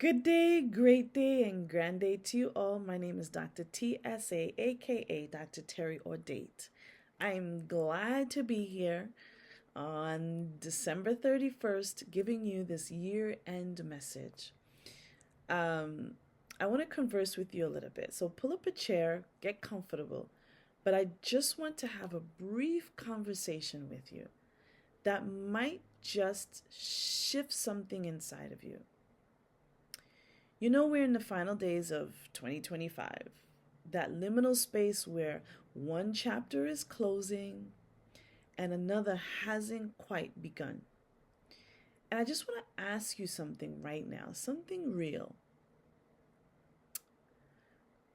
Good day, great day, and grand day to you all. My name is Dr. TSA, aka Dr. Terry Ordate. I'm glad to be here on December 31st giving you this year end message. I want to converse with you a little bit. So pull up a chair, get comfortable, but I just want to have a brief conversation with you that might just shift something inside of you. You know, we're in the final days of 2025, that liminal space where one chapter is closing and another hasn't quite begun. And I just want to ask you something right now, something real.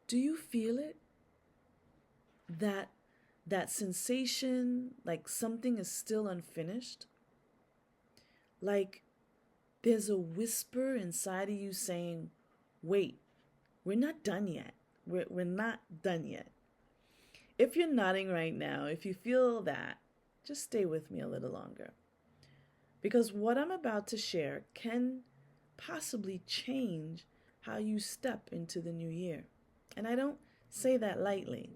Do you feel it? That sensation, like something is still unfinished? Like there's a whisper inside of you saying, wait, we're not done yet. We're not done yet. If you're nodding right now, if you feel that, just stay with me a little longer. Because what I'm about to share can possibly change how you step into the new year. And I don't say that lightly.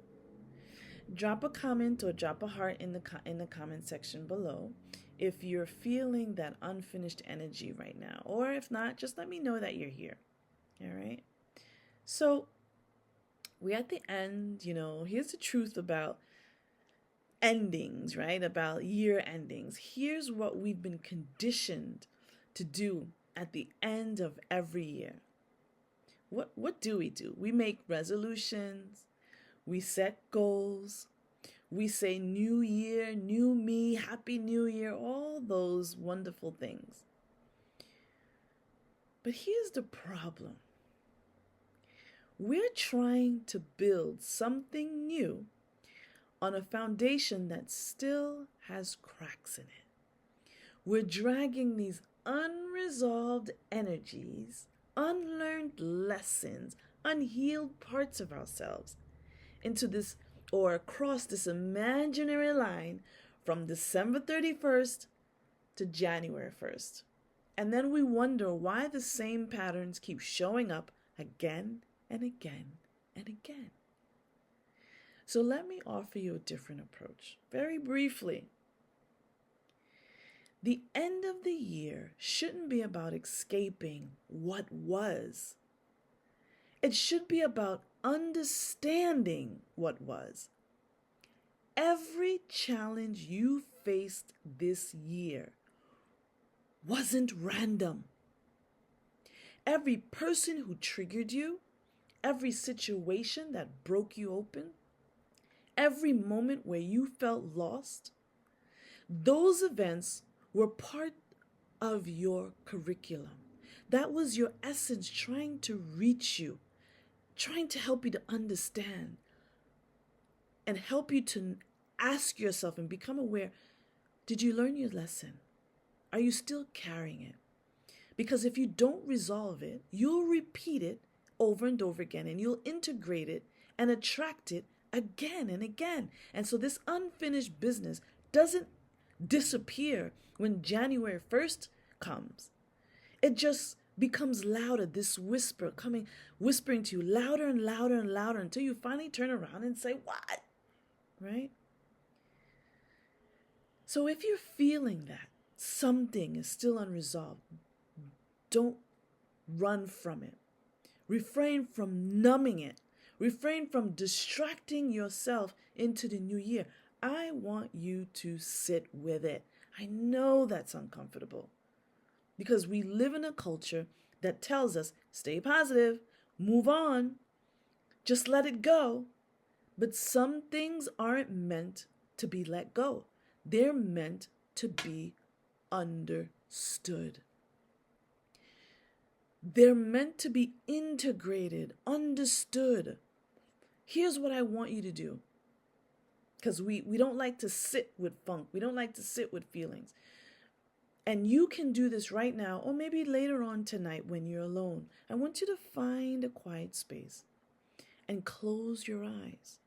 Drop a comment or drop a heart in the comment section below if you're feeling that unfinished energy right now. Or if not, just let me know that you're here. All right? So, we're at the end. Here's the truth about endings, right? About year endings. Here's what we've been conditioned to do at the end of every year. What do? We make resolutions, we set goals, we say new year, new me, happy new year, all those wonderful things. But here's the problem. We're trying to build something new on a foundation that still has cracks in it. We're dragging these unresolved energies, unlearned lessons, unhealed parts of ourselves into this or across this imaginary line from December 31st to January 1st. And then we wonder why the same patterns keep showing up again and again and again. So let me offer you a different approach, very briefly. The end of the year shouldn't be about escaping what was. It should be about understanding what was. Every challenge you faced this year wasn't random. Every person who triggered you, every situation that broke you open, every moment where you felt lost, those events were part of your curriculum. That was your essence trying to reach you, trying to help you to understand and help you to ask yourself and become aware, did you learn your lesson? Are you still carrying it? Because if you don't resolve it, you'll repeat it over and over again, and you'll integrate it and attract it again and again. And so this unfinished business doesn't disappear when January 1st comes. It just becomes louder, this whisper whispering to you louder and louder and louder until you finally turn around and say, what? Right? So if you're feeling that something is still unresolved, don't run from it. Refrain from numbing it. Refrain from distracting yourself into the new year. I want you to sit with it. I know that's uncomfortable because we live in a culture that tells us, stay positive, move on, just let it go. But some things aren't meant to be let go. They're meant to be understood. They're meant to be integrated, understood. Here's what I want you to do. Because we don't like to sit with funk. We don't like to sit with feelings. And you can do this right now, or maybe later on tonight when you're alone. I want you to find a quiet space and close your eyes.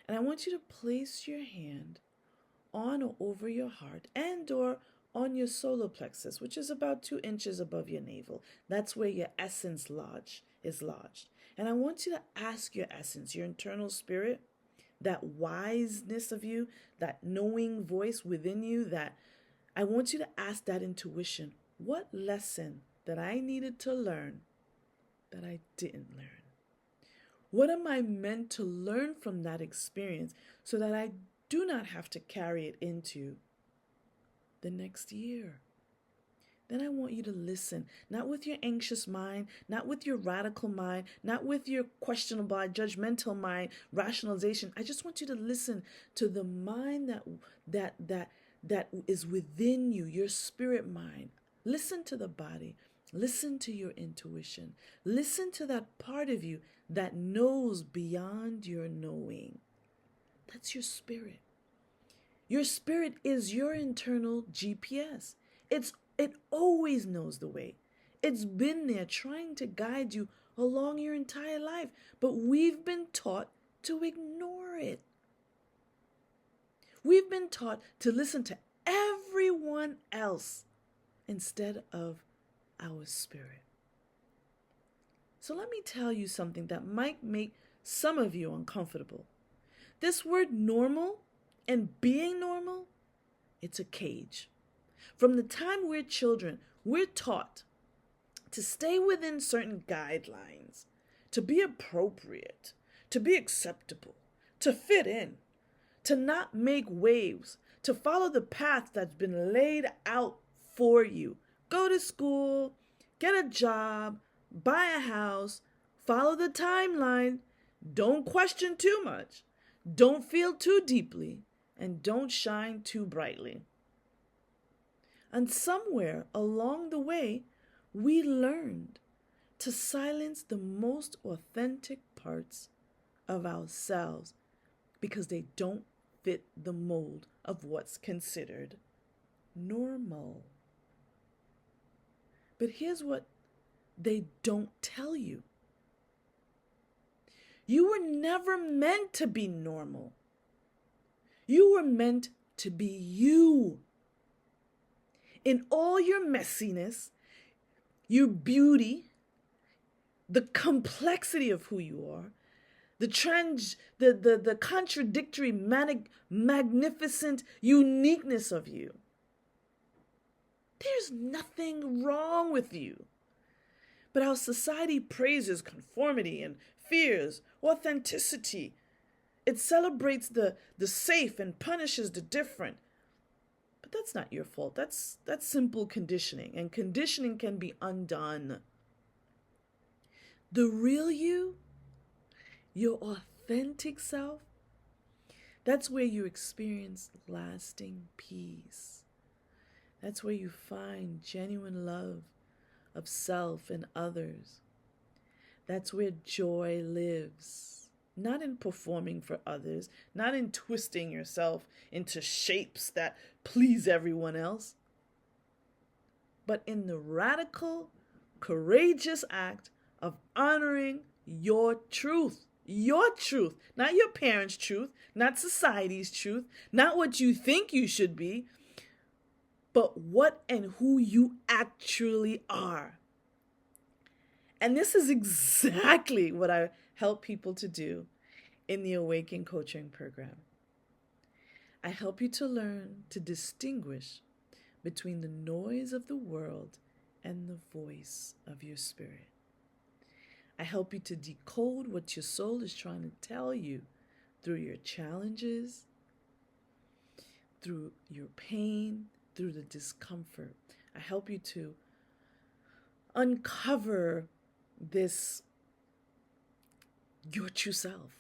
And I want you to place your hand on or over your heart and or on your solar plexus, which is about 2 inches above your navel. That's where your essence is lodged. And I want you to ask your essence, your internal spirit, that wiseness of you, that knowing voice within you, that I want you to ask that intuition, what lesson that I needed to learn that I didn't learn? What am I meant to learn from that experience so that I do not have to carry it into the next year? Then I want you to listen, not with your anxious mind, not with your radical mind, not with your questionable, judgmental mind, rationalization. I just want you to listen to the mind that is within you, your spirit mind. Listen to the body. Listen to your intuition. Listen to that part of you that knows beyond your knowing. That's your spirit. Your spirit is your internal GPS. It always knows the way. It's been there trying to guide you along your entire life, but we've been taught to ignore it. We've been taught to listen to everyone else instead of our spirit. So let me tell you something that might make some of you uncomfortable. This word normal and being normal, it's a cage. From the time we're children, we're taught to stay within certain guidelines, to be appropriate, to be acceptable, to fit in, to not make waves, to follow the path that's been laid out for you. Go to school, get a job, buy a house, follow the timeline, don't question too much, don't feel too deeply, and don't shine too brightly. And somewhere along the way, we learned to silence the most authentic parts of ourselves because they don't fit the mold of what's considered normal. But here's what they don't tell you. You were never meant to be normal. You were meant to be you. In all your messiness, your beauty, the complexity of who you are, the contradictory, magnificent uniqueness of you. There's nothing wrong with you. But our society praises conformity and fears authenticity. It celebrates the safe and punishes the different. But that's not your fault. That's simple conditioning, and conditioning can be undone. The real you, your authentic self, that's where you experience lasting peace. That's where you find genuine love of self and others. That's where joy lives. Not in performing for others, not in twisting yourself into shapes that please everyone else, but in the radical, courageous act of honoring your truth. Your truth, not your parents' truth, not society's truth, not what you think you should be, but what and who you actually are. And this is exactly what I help people to do in the Awaken Coaching Program. I help you to learn to distinguish between the noise of the world and the voice of your spirit. I help you to decode what your soul is trying to tell you through your challenges, through your pain, through the discomfort. I help you to uncover this, your true self,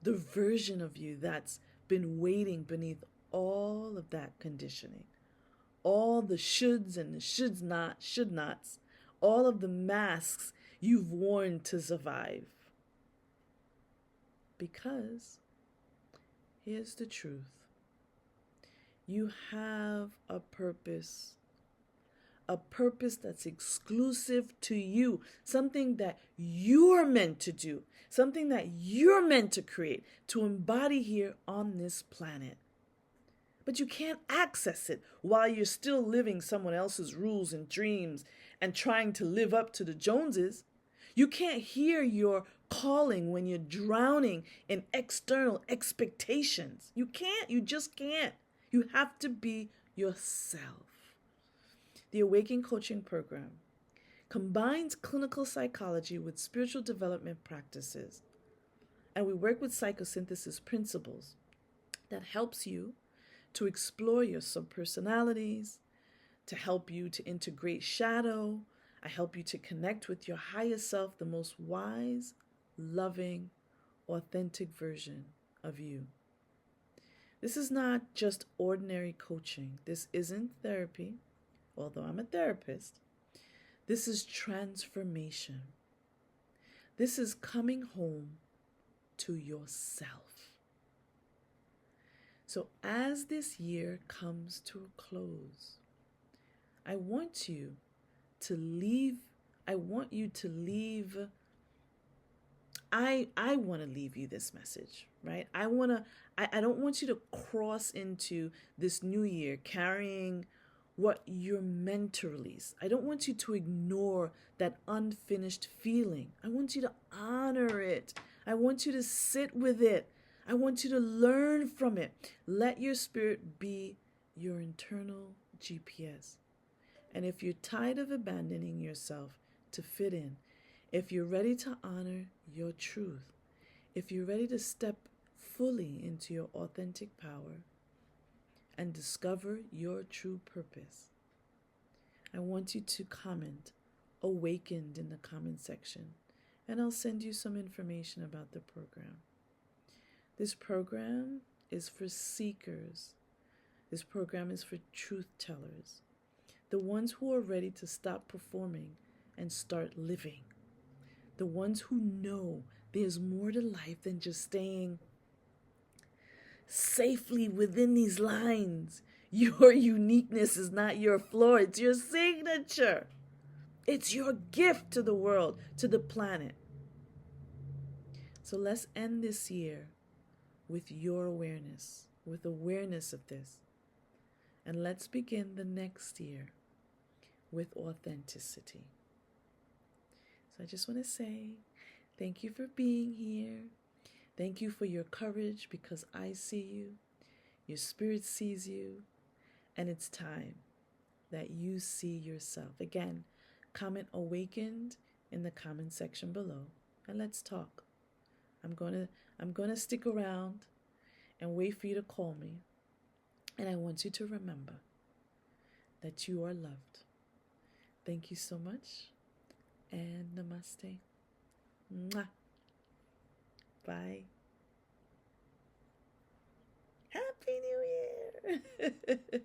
the version of you that's been waiting beneath all of that conditioning, all the shoulds and the should nots, all of the masks you've worn to survive. Because here's the truth. You have a purpose that's exclusive to you, something that you're meant to do, something that you're meant to create, to embody here on this planet. but you can't access it while you're still living someone else's rules and dreams and trying to live up to the Joneses. You can't hear your calling when you're drowning in external expectations. You can't. You just can't. You have to be yourself. The Awaken Coaching Program combines clinical psychology with spiritual development practices, and we work with psychosynthesis principles that helps you to explore your subpersonalities, to help you to integrate shadow. I help you to connect with your highest self, the most wise, loving, authentic version of you. This is not just ordinary coaching. This isn't therapy, although I'm a therapist. This is transformation. This is coming home to yourself. So as this year comes to a close, I want you to leave. I want to leave you this message, right? I don't want you to cross into this new year carrying what you're meant to release. I don't want you to ignore that unfinished feeling. I want you to honor it. I want you to sit with it. I want you to learn from it. Let your spirit be your internal GPS. And if you're tired of abandoning yourself to fit in, if you're ready to honor your truth, if you're ready to step fully into your authentic power and discover your true purpose, I want you to comment "awakened" in the comment section, and I'll send you some information about the program. This program is for seekers. This program is for truth tellers, the ones who are ready to stop performing and start living, the ones who know there's more to life than just staying safely within these lines. Your uniqueness is not your flaw, it's your signature. It's your gift to the world, to the planet. So let's end this year with your awareness, with awareness of this. And let's begin the next year with authenticity. So I just want to say thank you for being here. Thank you for your courage, because I see you, your spirit sees you, and it's time that you see yourself. Again, comment "awakened" in the comment section below, and let's talk. I'm gonna stick around and wait for you to call me. And I want you to remember that you are loved. Thank you so much, and namaste. Mwah. Bye. Happy New Year.